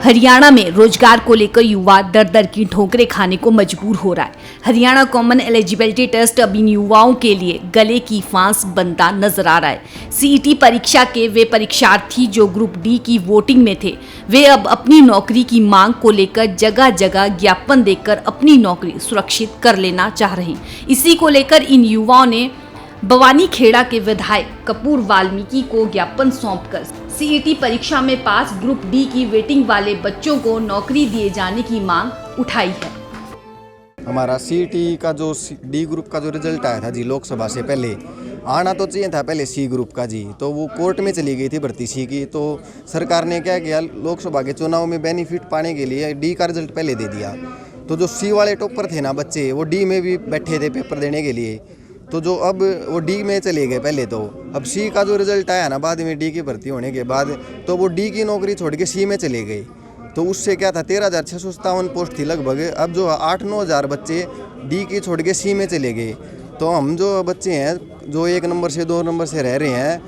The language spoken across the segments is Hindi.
हरियाणा में रोजगार को लेकर युवा दर दर की ठोकरें खाने को मजबूर हो रहा है। हरियाणा कॉमन एलिजिबिलिटी टेस्ट अब इन युवाओं के लिए गले की फांस बनता नजर आ रहा है। सीईटी परीक्षा के वे परीक्षार्थी जो ग्रुप डी की वोटिंग में थे, वे अब अपनी नौकरी की मांग को लेकर जगह जगह ज्ञापन देकर अपनी नौकरी सुरक्षित कर लेना चाह रहे हैं। इसी को लेकर इन युवाओं ने बवानी खेड़ा के विधायक कपूर वाल्मीकि को ज्ञापन सौंपकर सीईटी परीक्षा में पास ग्रुप डी की वेटिंग वाले बच्चों को नौकरी दिए जाने की मांग उठाई है। हमारा सीईटी का जो डी ग्रुप का जो रिजल्ट आया था जी, लोकसभा से पहले आना तो चाहिए था पहले सी ग्रुप का जी, तो वो कोर्ट में चली गई थी भर्ती सी की। तो सरकार ने क्या किया, लोकसभा के चुनाव में बेनिफिट पाने के लिए डी का रिजल्ट पहले दे दिया। तो जो सी वाले टॉपर थे ना बच्चे, वो डी में भी बैठे थे पेपर देने के लिए, तो जो अब वो डी में चले गए पहले। तो अब सी का जो रिजल्ट आया ना बाद में, डी की भर्ती होने के बाद, तो वो डी की नौकरी छोड़ के सी में चले गए। तो उससे क्या था, 13,657 पोस्ट थी लगभग, अब जो 8-9 हज़ार बच्चे डी की छोड़ के सी में चले गए। तो हम जो बच्चे हैं जो 1 नंबर से 2 नंबर से रह रहे हैं,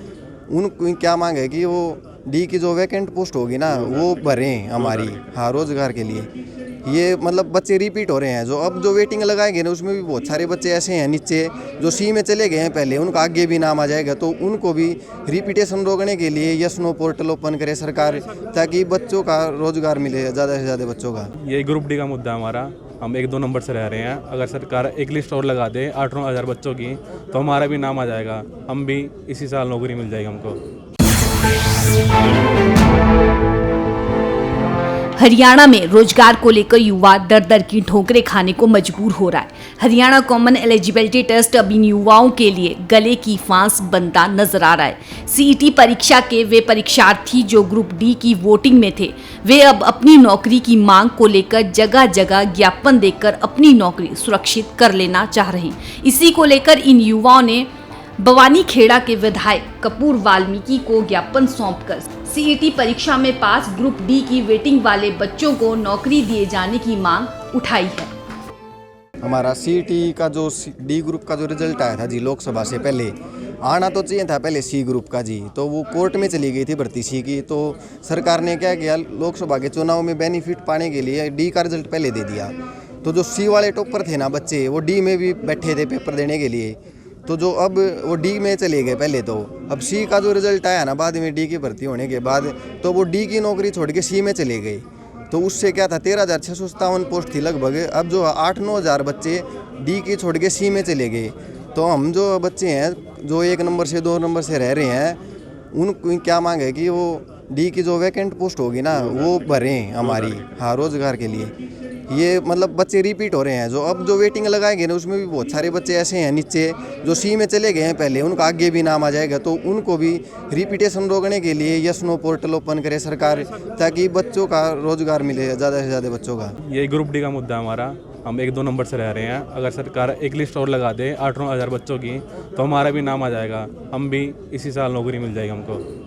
उनको क्या मांग है कि वो डी की जो वैकेंट पोस्ट होगी ना वो भरें हमारी, हाँ, रोजगार के लिए। ये मतलब बच्चे रिपीट हो रहे हैं। जो अब जो वेटिंग लगाएंगे ना, उसमें भी बहुत सारे बच्चे ऐसे हैं नीचे जो सी में चले गए हैं पहले, उनका आगे भी नाम आ जाएगा। तो उनको भी रिपीटेशन रोकने के लिए यस नो पोर्टल ओपन करे सरकार, ताकि बच्चों का रोजगार मिले ज़्यादा से ज़्यादा बच्चों का। ये ग्रुप डी का मुद्दा है हमारा। हम 1-2 नंबर से रह रहे हैं। अगर सरकार एक लिस्ट और लगा दे 8-9 हज़ार बच्चों की, तो हमारा भी नाम आ जाएगा, हम भी इसी साल नौकरी मिल जाएगी हमको। हरियाणा में रोजगार को लेकर युवा दर दर की ठोकरें खाने को मजबूर हो रहा है। हरियाणा कॉमन एलिजिबिलिटी टेस्ट अब इन युवाओं के लिए गले की फांस बनता नजर आ रहा है। सीईटी परीक्षा के वे परीक्षार्थी जो ग्रुप डी की वोटिंग में थे, वे अब अपनी नौकरी की मांग को लेकर जगह जगह ज्ञापन देकर अपनी नौकरी सुरक्षित कर लेना चाह रहे हैं। इसी को लेकर इन युवाओं ने बवानी खेड़ा के विधायक कपूर वाल्मीकि को ज्ञापन सौंपकर सीईटी परीक्षा में पास ग्रुप डी की वेटिंग वाले बच्चों को नौकरी दिए जाने की मांग उठाई है। हमारा सीईटी का जो डी ग्रुप का जो रिजल्ट आया था जी, लोकसभा से पहले आना तो चाहिए था पहले सी ग्रुप का जी, तो वो कोर्ट में चली गई थी भर्ती सी की। तो सरकार ने क्या किया, लोकसभा के चुनाव में बेनिफिट पाने के लिए डी का रिजल्ट पहले दे दिया। तो जो सी वाले टॉपर थे ना बच्चे, वो डी में भी बैठे थे पेपर देने के लिए, तो जो अब वो डी में चले गए पहले। तो अब सी का जो रिजल्ट आया ना बाद में, डी की भर्ती होने के बाद, तो वो डी की नौकरी छोड़ के सी में चले गए। तो उससे क्या था, 13,657 पोस्ट थी लगभग, अब जो 8-9 हज़ार बच्चे डी की छोड़ के सी में चले गए। तो हम जो बच्चे हैं जो 1 नंबर से 2 नंबर से रह रहे हैं, उनको क्या मांग है कि वो डी की जो वैकेंट पोस्ट होगी ना वो भरें हमारी, हाँ, रोजगार के लिए। ये मतलब बच्चे रिपीट हो रहे हैं। जो अब जो वेटिंग लगाएंगे ना, उसमें भी बहुत सारे बच्चे ऐसे हैं नीचे जो सी में चले गए हैं पहले, उनका आगे भी नाम आ जाएगा। तो उनको भी रिपीटेशन रोकने के लिए यस नो पोर्टल ओपन करे सरकार, ताकि बच्चों का रोजगार मिले ज़्यादा से ज़्यादा बच्चों का। ये ग्रुप डी का मुद्दा है हमारा। हम 1-2 नंबर से रह रहे हैं। अगर सरकार एक लिस्ट और लगा दे 8-9 हज़ार बच्चों की, तो हमारा भी नाम आ जाएगा, हम भी इसी साल नौकरी मिल जाएगी हमको।